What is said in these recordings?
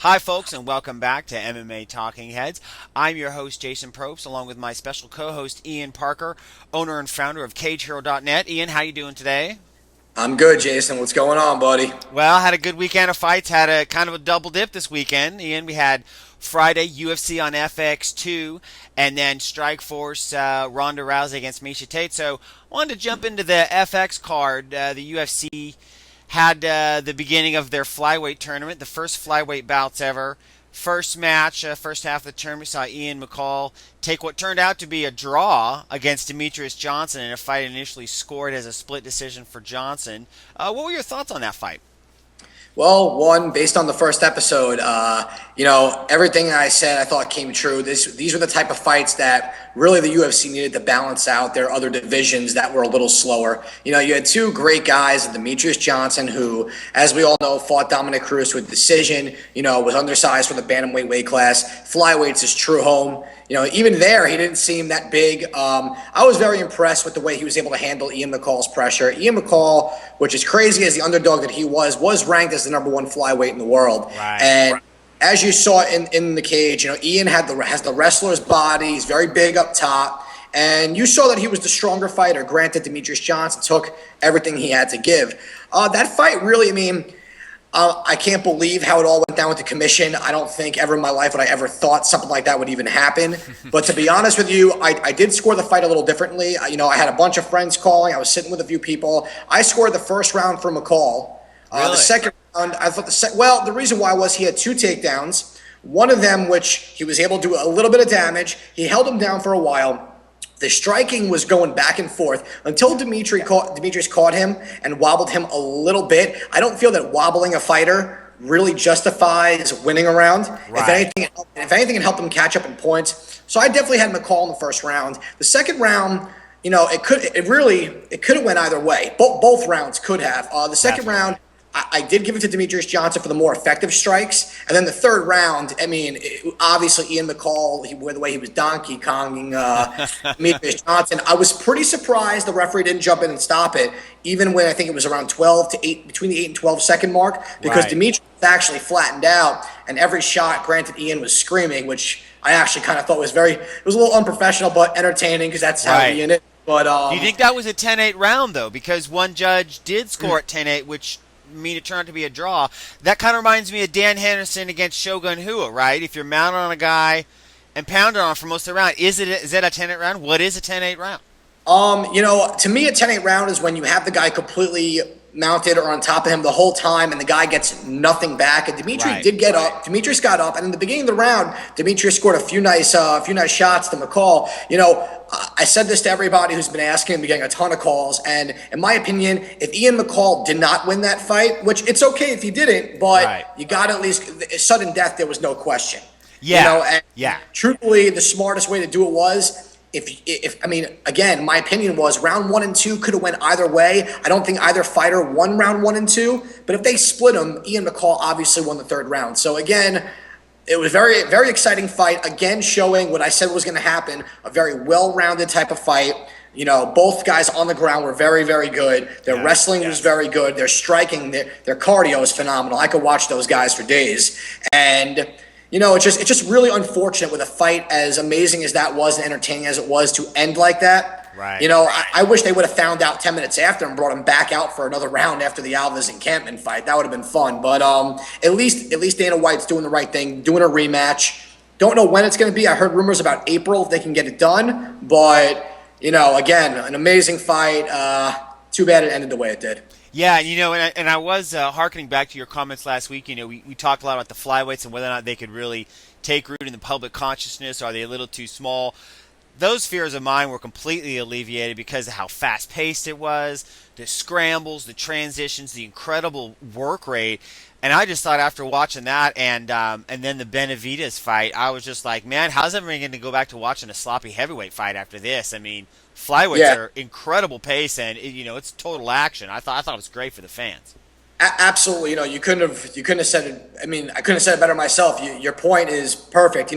Hi, folks, and welcome back to MMA Talking Heads. I'm your host, Jason Probst, along with my special co-host, Ian Parker, owner and founder of CageHero.net. Ian, how you doing today? I'm good, Jason. What's going on, buddy? Well, had a good weekend of fights. Had a kind of a double dip this weekend. Ian, we had Friday UFC on FX2, and then Strikeforce Ronda Rousey against Miesha Tate. So, I wanted to jump into the FX card. The UFC had the beginning of their flyweight tournament, the first flyweight bouts ever. First match, first half of the tournament, saw Ian McCall take what turned out to be a draw against Demetrius Johnson in a fight initially scored as a split decision for Johnson. What were your thoughts on that fight? Well, one, based on the first episode, everything I said I thought came true. These were the type of fights that really the UFC needed to balance out their other divisions that were a little slower. You had two great guys, Demetrius Johnson, who, as we all know, fought Dominic Cruz with decision, was undersized for the bantamweight weight class. Flyweight's his true home. Even there, he didn't seem that big. I was very impressed with the way he was able to handle Ian McCall's pressure. Ian McCall, which is crazy as the underdog that he was ranked as the number one flyweight in the world. Right. And as you saw in the cage, Ian has the wrestler's body. He's very big up top. And you saw that he was the stronger fighter. Granted, Demetrius Johnson took everything he had to give. That fight really, I can't believe how it all went down with the commission. I don't think ever in my life would I ever thought something like that would even happen. But to be honest with you, I did score the fight a little differently. I had a bunch of friends calling. I was sitting with a few people. I scored the first round for McCall. Really? The second round, I thought the reason why was he had two takedowns. One of them, which he was able to do a little bit of damage. He held him down for a while. The striking was going back and forth until Demetrius caught him and wobbled him a little bit. I don't feel that wobbling a fighter really justifies winning a round. Right. If anything, it helped him catch up in points. So I definitely had McCall in the first round. The second round, it could have went either way. Both rounds could have. The second round, I did give it to Demetrius Johnson for the more effective strikes. And then the third round, obviously Ian McCall, the way he was Donkey Konging Demetrius Johnson, I was pretty surprised the referee didn't jump in and stop it, even when I think it was around 12 to 8, between the 8 and 12 second mark, because Right. Demetrius actually flattened out, and every shot, granted, Ian was screaming, which I actually kind of thought was it was a little unprofessional, but entertaining, because that's how Right. Ian is. But Do you think that was a 10-8 round, though? Because one judge did score at 10-8, which mean it turned out to be a draw. That kind of reminds me of Dan Henderson against Shogun Rua, right? If you're mounted on a guy and pounded on for most of the round, is that a 10-8 round? What is a 10-8 round? To me, a 10-8 round is when you have the guy completely mounted or on top of him the whole time, and the guy gets nothing back. And Demetrius got up, and in the beginning of the round, Demetrius scored a few nice shots to McCall. I said this to everybody who's been asking, been getting a ton of calls, and in my opinion, if Ian McCall did not win that fight, which it's okay if he didn't, but Right. you got at least sudden death. There was no question. Yeah. Yeah. Truthfully, the smartest way to do it was. Again, my opinion was round 1 and 2 could have went either way. I don't think either fighter won round 1 and 2, but if they split them, Ian McCall obviously won the third round. So again, it was very, very exciting fight. Again, showing what I said was going to happen, a very well-rounded type of fight. Both guys on the ground were very, very good. Their wrestling was very good. Their striking, their cardio is phenomenal. I could watch those guys for days. And it's just really unfortunate with a fight as amazing as that was and entertaining as it was to end like that. Right. I wish they would have found out 10 minutes after and brought him back out for another round after the Alves and Kampmann fight. That would have been fun. But at least Dana White's doing the right thing, doing a rematch. Don't know when it's going to be. I heard rumors about April if they can get it done. But, again, an amazing fight. Too bad it ended the way it did. Yeah, and I was hearkening back to your comments last week. We talked a lot about the flyweights and whether or not they could really take root in the public consciousness. Are they a little too small? Those fears of mine were completely alleviated because of how fast-paced it was, the scrambles, the transitions, the incredible work rate. And I just thought after watching that and then the Benavidez fight, I was just like, man, how's everyone going to go back to watching a sloppy heavyweight fight after this? Flyweights are incredible pace, and it's total action. I thought it was great for the fans. Absolutely. You couldn't have said it. I couldn't have said it better myself. Your point is perfect.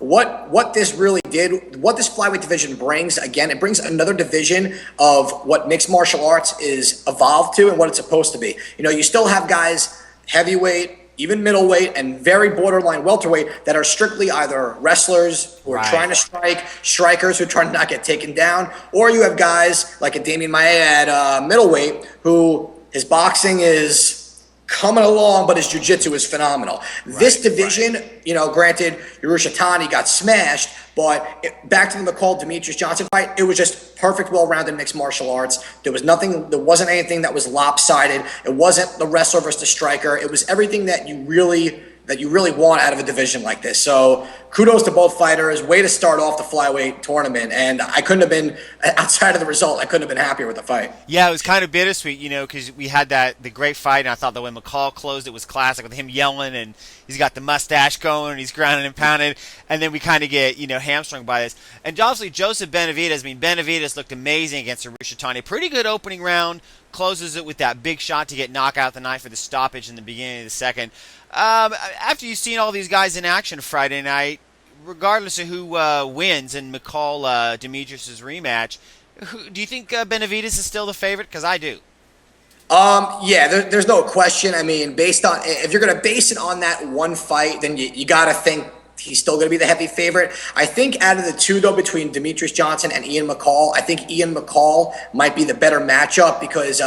What this really did, what this flyweight division brings, again, it brings another division of what mixed martial arts is evolved to and what it's supposed to be. You still have guys heavyweight, even middleweight and very borderline welterweight that are strictly either wrestlers who are trying to strike, strikers who are trying to not get taken down, or you have guys like a Damian Maia at middleweight who his boxing is coming along, but his jiu-jitsu is phenomenal. This division, granted, Miesha Tate got smashed, but back to the McCall-Demetrius Johnson fight, it was just perfect, well-rounded mixed martial arts. There wasn't anything that was lopsided. It wasn't the wrestler versus the striker. It was everything that you really want out of a division like this. So kudos to both fighters. Way to start off the flyweight tournament. And I couldn't have been, outside of the result, I couldn't have been happier with the fight. Yeah, it was kind of bittersweet, because we had the great fight, and I thought the way McCall closed it was classic with him yelling, and he's got the mustache going, and he's grounded and pounded, and then we kind of get, hamstrung by this. And obviously, Joseph Benavidez looked amazing against Miesha Tate. Pretty good opening round, closes it with that big shot to get knockout the night for the stoppage in the beginning of the second. After you've seen all these guys in action Friday night, regardless of who wins in McCall-Demetrius' rematch, do you think Benavidez is still the favorite? Because I do. Yeah, there's no question. I mean, if you're going to base it on that one fight, then you got to think he's still going to be the heavy favorite. I think out of the two, though, between Demetrius Johnson and Ian McCall, I think Ian McCall might be the better matchup because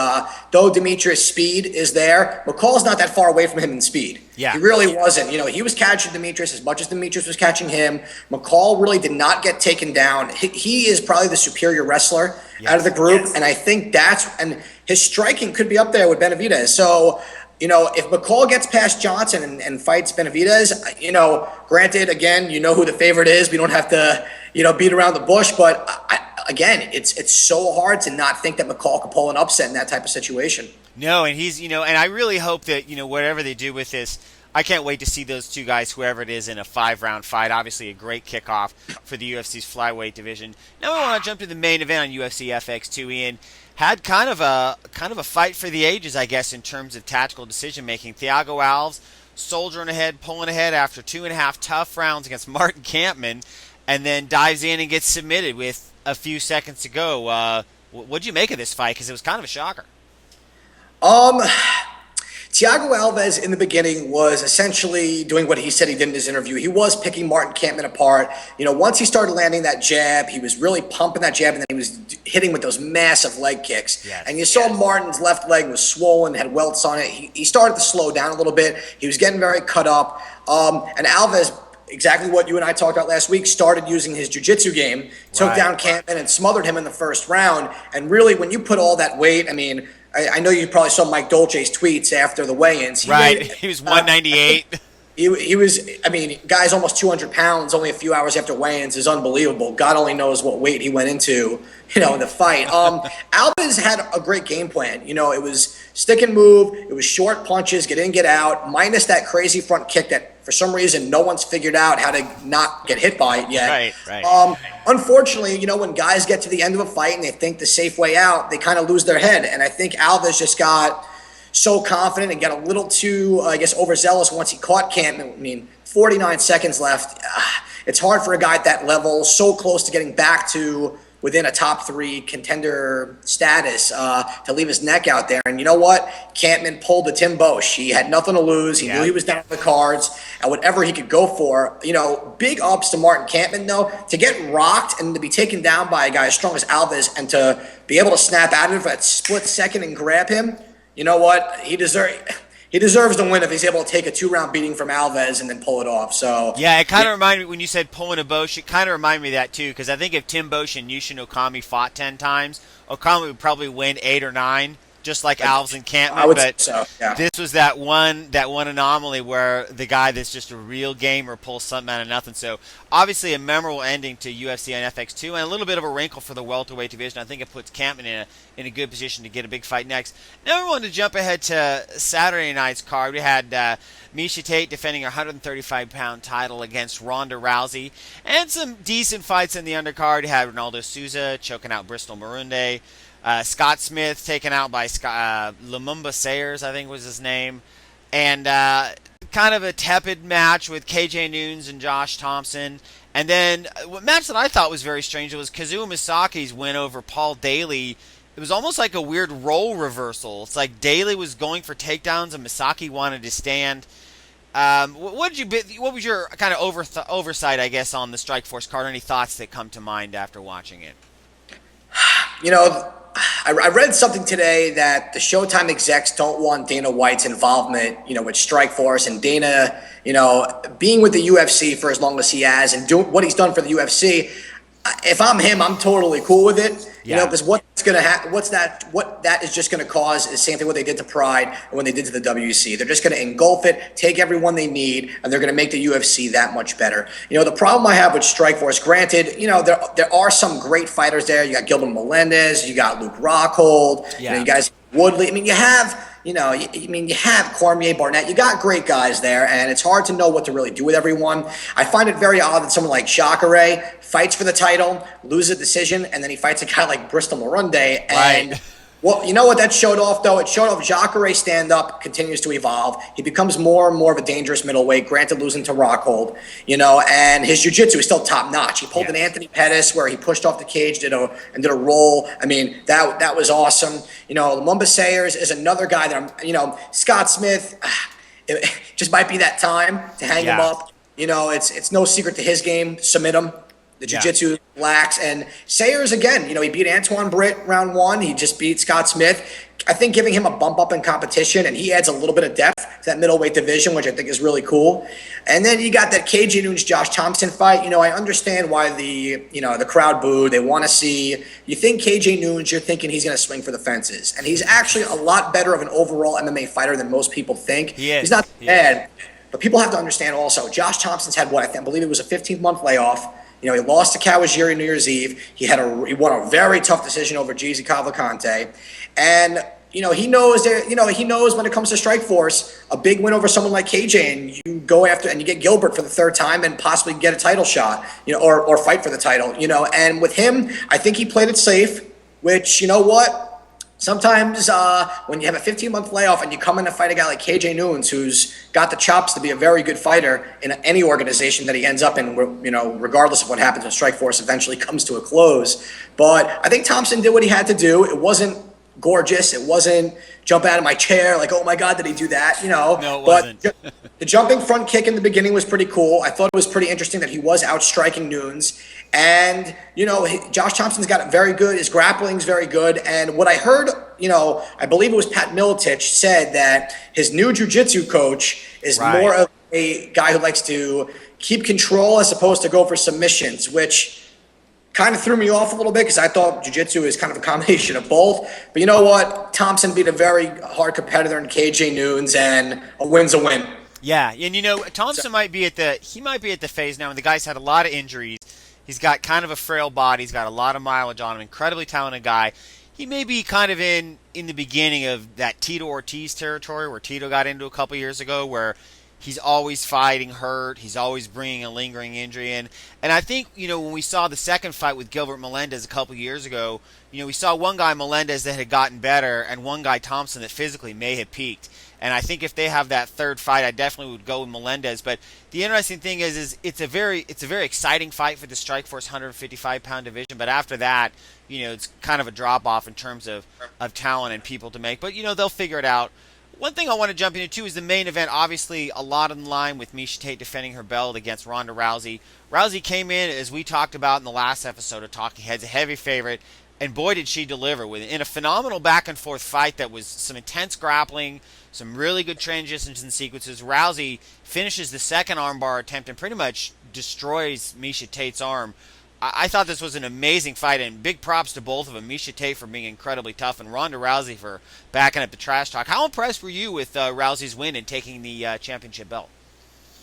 though Demetrius' speed is there, McCall's not that far away from him in speed. Yeah. He really wasn't. He was catching Demetrius as much as Demetrius was catching him. McCall really did not get taken down. He is probably the superior wrestler out of the group, and I think and his striking could be up there with Benavidez. So, if McCall gets past Johnson and fights Benavidez, granted, again, who the favorite is. We don't have to, beat around the bush. But, again, it's so hard to not think that McCall could pull an upset in that type of situation. No, and he's, and I really hope that, whatever they do with this, I can't wait to see those two guys, whoever it is, in a 5-round fight. Obviously, a great kickoff for the UFC's flyweight division. Now we want to jump to the main event on UFC FX2, Ian. Had kind of a fight for the ages, I guess, in terms of tactical decision making. Thiago Alves soldiering ahead, pulling ahead after 2.5 tough rounds against Martin Kampmann, and then dives in and gets submitted with a few seconds to go. What'd you make of this fight? Because it was kind of a shocker. Thiago Alves in the beginning was essentially doing what he said he did in his interview. He was picking Martin Kampmann apart. Once he started landing that jab, he was really pumping that jab, and then he was hitting with those massive leg kicks. Yes, and you saw Martin's left leg was swollen, had welts on it. He started to slow down a little bit. He was getting very cut up. And Alves, exactly what you and I talked about last week, started using his jiu-jitsu game, took down Kampmann and smothered him in the first round. And really, when you put all that weight, I know you probably saw Mike Dolce's tweets after the weigh-ins. He was 198. He was, guys almost 200 pounds only a few hours after weigh-ins is unbelievable. God only knows what weight he went into, in the fight. Alves had a great game plan. It was stick and move. It was short punches, get in, get out, minus that crazy front kick that for some reason no one's figured out how to not get hit by it yet. Right. Unfortunately, when guys get to the end of a fight and they think the safe way out, they kind of lose their head. And I think Alves just got so confident and got a little too, overzealous once he caught Kampmann. 49 seconds left. It's hard for a guy at that level, so close to getting back to within a top 3 contender status, to leave his neck out there. And you know what? Kampmann pulled the Tim Bosch. He had nothing to lose. He knew he was down on the cards, and whatever he could go for. Big ups to Martin Kampmann, though. To get rocked and to be taken down by a guy as strong as Alves and to be able to snap out of it for that split second and grab him, you know what? He deserves to win if he's able to take a 2-round beating from Alves and then pull it off. So yeah, it kind of reminded me when you said pulling a Bosch. It kind of reminded me of that too, because I think if Tim Bosch and Yushin Okami fought 10 times, Okami would probably win 8 or 9. Just like Alves and Kampmann, but so, yeah. This was that one anomaly where the guy that's just a real gamer pulls something out of nothing. So obviously a memorable ending to UFC on FX2 and a little bit of a wrinkle for the welterweight division. I think it puts Kampmann in a good position to get a big fight next. Now we want to jump ahead to Saturday night's card. We had Miesha Tate defending her 135-pound title against Ronda Rousey, and some decent fights in the undercard. You had Ronaldo Souza choking out Bristol Marunde. Scott Smith taken out by Lumumba Sayers, I think was his name. And kind of a tepid match with KJ Noons and Josh Thompson. And then what match that I thought was very strange was Kazuo Misaki's win over Paul Daly. It was almost like a weird role reversal. It's like Daly was going for takedowns and Misaki wanted to stand. What was your kind of oversight, I guess, on the Strikeforce card? Any thoughts that come to mind after watching it? You know, I read something today that the Showtime execs don't want Dana White's involvement, with Strikeforce, and Dana, being with the UFC for as long as he has and doing what he's done for the UFC. If I'm him, I'm totally cool with it. Because what that is just going to cause is the same thing what they did to Pride and when they did to the WC. They're just going to engulf it, take everyone they need, and they're going to make the UFC that much better. The problem I have with Strikeforce, granted, there are some great fighters there. You got Gilbert Melendez, you got Luke Rockhold, you guys Woodley. I mean, you have Cormier, Barnett. You got great guys there, and it's hard to know what to really do with everyone. I find it very odd that someone like Jacare fights for the title, loses a decision, and then he fights a guy like Bristol Morunde. And Right. well, you know what that showed off, though? It showed off Jacare's stand-up continues to evolve. He becomes more and more of a dangerous middleweight, granted losing to Rockhold, and his jiu-jitsu is still top-notch. He pulled an Anthony Pettis where he pushed off the cage, did a roll. I mean, that was awesome. Lumumba Sayers is another guy that Scott Smith, it just might be that time to hang him up. It's no secret to his game, submit him. The jiu-jitsu lacks. And Sayers, again, he beat Antoine Britt round 1. He just beat Scott Smith. I think giving him a bump up in competition, and he adds a little bit of depth to that middleweight division, which I think is really cool. And then you got that KJ Noons-Josh Thompson fight. I understand why the crowd booed. They want to see. You think KJ Noons, you're thinking he's going to swing for the fences. And he's actually a lot better of an overall MMA fighter than most people think. He's not bad. But people have to understand also, Josh Thompson's had I believe it was a 15-month layoff. He lost to Kawajiri New Year's Eve. He won a very tough decision over Jeezy Cavalcante. And, he knows he knows when it comes to Strikeforce, a big win over someone like KJ, and you go after and you get Gilbert for the third time and possibly get a title shot, or fight for the title, and with him, I think he played it safe, which, you know what? Sometimes when you have a 15-month layoff and you come in to fight a guy like KJ Noons, who's got the chops to be a very good fighter in any organization that he ends up in, regardless of what happens when Strikeforce eventually comes to a close. But I think Thompson did what he had to do. It wasn't gorgeous. It wasn't jump out of my chair like, oh my God, did he do that? No, it wasn't. The jumping front kick in the beginning was pretty cool. I thought it was pretty interesting that he was outstriking Noons. And, Josh Thompson's got it very good. His grappling's very good. And what I heard, I believe it was Pat Miletich said that his new jiu-jitsu coach is more of a guy who likes to keep control as opposed to go for submissions, which kind of threw me off a little bit because I thought jiu-jitsu is kind of a combination of both. But you know what? Thompson beat a very hard competitor in KJ Noons, and a win's a win. Yeah, and Thompson might be at the phase now, and the guy's had a lot of injuries. He's got kind of a frail body. He's got a lot of mileage on him. Incredibly talented guy. He may be kind of in the beginning of that Tito Ortiz territory where Tito got into a couple years ago, where he's always fighting hurt. He's always bringing a lingering injury in. And I think, when we saw the second fight with Gilbert Melendez a couple years ago, we saw one guy, Melendez, that had gotten better, and one guy, Thompson, that physically may have peaked. And I think if they have that third fight, I definitely would go with Melendez. But the interesting thing is it's a very exciting fight for the Strikeforce 155-pound division. But after that, it's kind of a drop-off in terms of talent and people to make. But, they'll figure it out. One thing I want to jump into, too, is the main event. Obviously, a lot in line with Miesha Tate defending her belt against Ronda Rousey. Rousey came in, as we talked about in the last episode of Talking Heads, a heavy favorite. And boy, did she deliver in a phenomenal back-and-forth fight that was some intense grappling, some really good transitions and sequences. Rousey finishes the second armbar attempt and pretty much destroys Miesha Tate's arm. I thought this was an amazing fight, and big props to both of them. Miesha Tate for being incredibly tough, and Ronda Rousey for backing up the trash talk. How impressed were you with Rousey's win and taking the championship belt?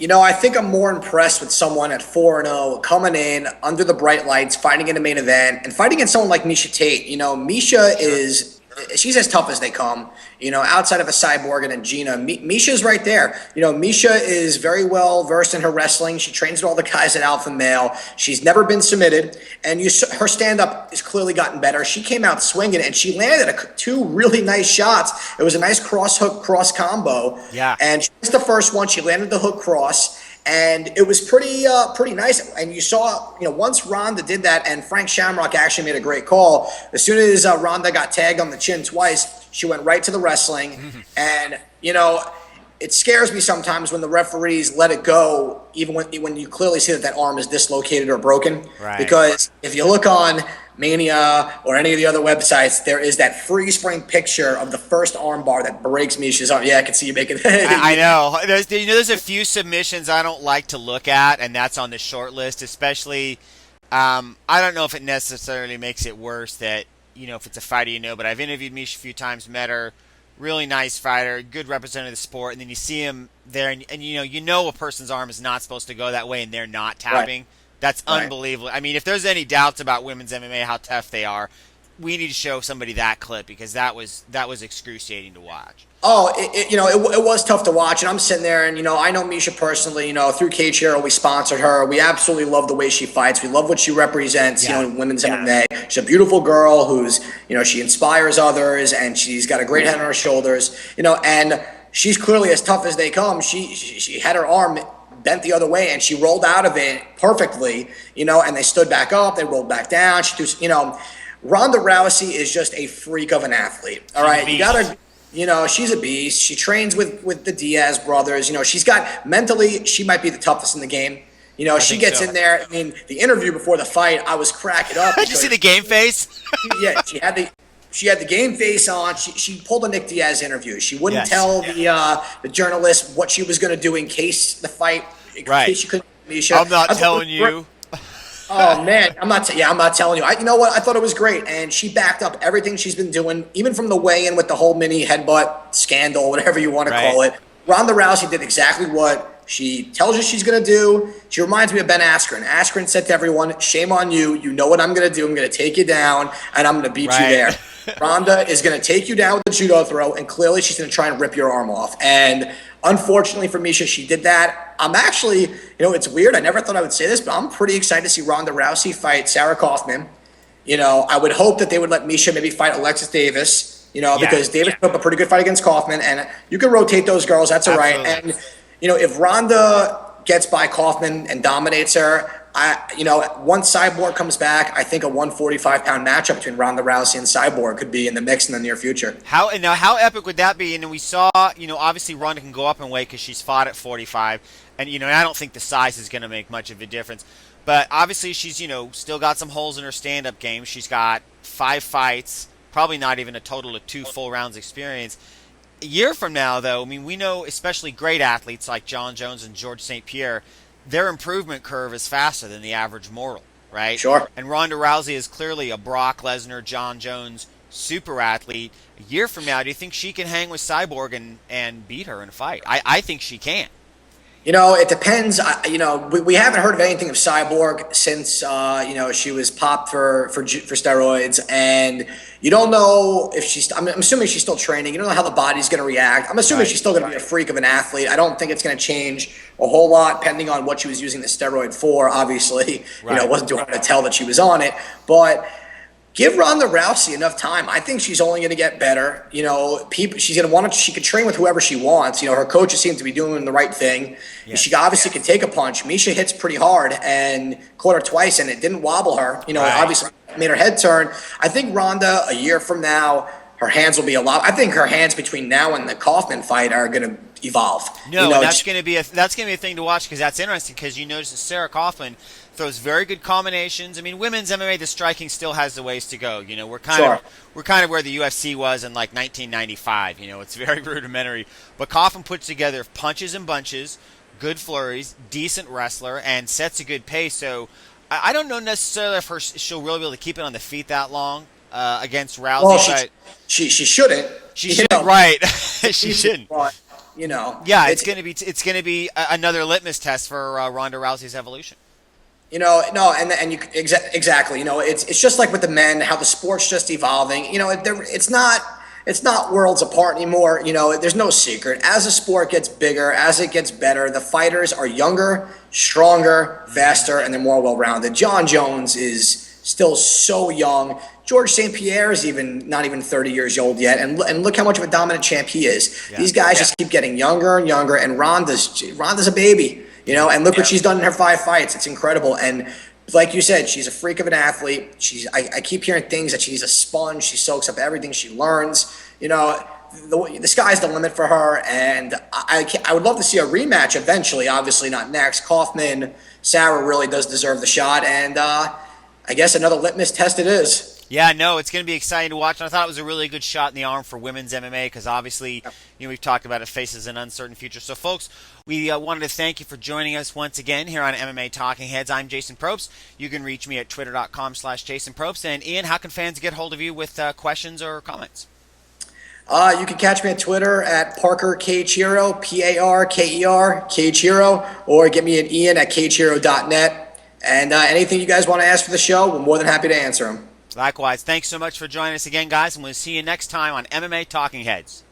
I think I'm more impressed with someone at 4-0 coming in under the bright lights, fighting in the main event, and fighting against someone like Miesha Tate. Miesha she's as tough as they come. Outside of a Cyborg and Gina, Miesha's right there. Miesha is very well versed in her wrestling. She trains with all the guys at Alpha Male. She's never been submitted, and her stand-up has clearly gotten better. She came out swinging, and she landed two really nice shots. It was a nice cross-hook, cross combo. Yeah. And she missed the first one. She landed the hook cross. And it was pretty nice. And you saw, once Ronda did that, and Frank Shamrock actually made a great call. As soon as Ronda got tagged on the chin twice, she went right to the wrestling. And, it scares me sometimes when the referees let it go, even when you clearly see that arm is dislocated or broken. Right. Because if you look on Mania or any of the other websites, there is that freeze frame picture of the first arm bar that breaks Miesha's arm. Yeah, I can see you making it. I know. There's a few submissions I don't like to look at, and that's on the short list, especially. I don't know if it necessarily makes it worse that, if it's a fighter, but I've interviewed Miesha a few times, met her. Really nice fighter, good representative of the sport, and then you see him there, and you know a person's arm is not supposed to go that way, and they're not tapping. Right. That's unbelievable. I mean, if there's any doubts about women's MMA, how tough they are, we need to show somebody that clip because that was excruciating to watch. Oh, it was tough to watch, and I'm sitting there, and I know Miesha personally. Through Cage Hero, we sponsored her. We absolutely love the way she fights. We love what she represents. In women's MMA. She's a beautiful girl who's, she inspires others, and she's got a great head on her shoulders. And she's clearly as tough as they come. She had her arm bent the other way, and she rolled out of it perfectly. And they stood back up. They rolled back down. Ronda Rousey is just a freak of an athlete. All right, you gotta. She's a beast. She trains with the Diaz brothers. She's got mentally, she might be the toughest in the game. She gets in there. I mean, the interview before the fight, I was cracking up. Did you see the game face? Yeah, she had the game face on. She pulled a Nick Diaz interview. She wouldn't tell the journalist what she was going to do in case the fight. In case she couldn't. I'm not telling you. Oh man, I'm not telling you. You know what? I thought it was great, and she backed up everything she's been doing, even from the weigh-in with the whole mini headbutt scandal, whatever you want to call it. Ronda Rousey did exactly what she tells you she's going to do. She reminds me of Ben Askren. Askren said to everyone, "Shame on you. You know what I'm going to do. I'm going to take you down, and I'm going to beat you there." Ronda is going to take you down with a judo throw, and clearly she's going to try and rip your arm off. And unfortunately for Miesha, she did that. I'm actually, it's weird. I never thought I would say this, but I'm pretty excited to see Ronda Rousey fight Sarah Kaufman. I would hope that they would let Miesha maybe fight Alexis Davis, because Davis put up a pretty good fight against Kaufman, and you can rotate those girls. That's all right. And, if Ronda gets by Kaufman and dominates her, once Cyborg comes back, I think a 145-pound matchup between Ronda Rousey and Cyborg could be in the mix in the near future. How epic would that be? And we saw, obviously Ronda can go up in weight because she's fought at 45, and I don't think the size is going to make much of a difference. But obviously she's still got some holes in her stand-up game. She's got 5 fights, probably not even a total of 2 full rounds experience. A year from now, though, we know especially great athletes like John Jones and George St. Pierre. Their improvement curve is faster than the average mortal, right? Sure. And Ronda Rousey is clearly a Brock Lesnar, John Jones super athlete. A year from now, do you think she can hang with Cyborg and beat her in a fight? I think she can. It depends. We haven't heard of anything of Cyborg since she was popped for steroids, and you don't know if she's. I'm assuming she's still training. You don't know how the body's going to react. I'm assuming she's still going to be a freak of an athlete. I don't think it's going to change a whole lot, depending on what she was using the steroid for. Obviously, it wasn't too hard to tell that she was on it, but. Give Ronda Rousey enough time. I think she's only going to get better. She's going to want to. She could train with whoever she wants. Her coaches seem to be doing the right thing. Yes. She obviously can take a punch. Miesha hits pretty hard and caught her twice, and it didn't wobble her. Obviously made her head turn. I think Ronda, a year from now, her hands will be a lot. I think her hands between now and the Kaufman fight are going to evolve. That's going to be a thing to watch because that's interesting because you notice that Sarah Kaufman throws very good combinations. Women's MMA, the striking still has the ways to go. We're kind of where the UFC was in like 1995. It's very rudimentary, but Kaufman puts together punches and bunches, good flurries, decent wrestler, and sets a good pace. So I don't know necessarily if she'll really be able to keep it on the feet that long against Rousey. Well, she shouldn't. She shouldn't, right? She shouldn't. But, it's going to be another litmus test for Ronda Rousey's evolution. Exactly. It's just like with the men, how the sport's just evolving. It's not worlds apart anymore. There's no secret. As the sport gets bigger, as it gets better, the fighters are younger, stronger, faster, and they're more well-rounded. John Jones is still so young. George St. Pierre is not even 30 years old yet, and look how much of a dominant champ he is. Yeah. These guys just keep getting younger and younger, and Ronda's a baby. And look what she's done in her 5 fights. It's incredible. And like you said, she's a freak of an athlete. I keep hearing things that she's a sponge. She soaks up everything she learns. the sky's the limit for her, and I would love to see a rematch eventually. Obviously, not next. Kaufman, Sarah really does deserve the shot, and I guess another litmus test it is. Yeah, no, it's going to be exciting to watch. And I thought it was a really good shot in the arm for women's MMA because obviously, we've talked about it faces an uncertain future. So, folks, we wanted to thank you for joining us once again here on MMA Talking Heads. I'm Jason Probst. You can reach me at twitter.com/Jason Probst. And Ian, how can fans get hold of you with questions or comments? You can catch me on Twitter at Parker Keiichiro, Parker Keiichiro, or get me at Ian at keiichiro.net. And anything you guys want to ask for the show, we're more than happy to answer them. Likewise. Thanks so much for joining us again, guys, and we'll see you next time on MMA Talking Heads.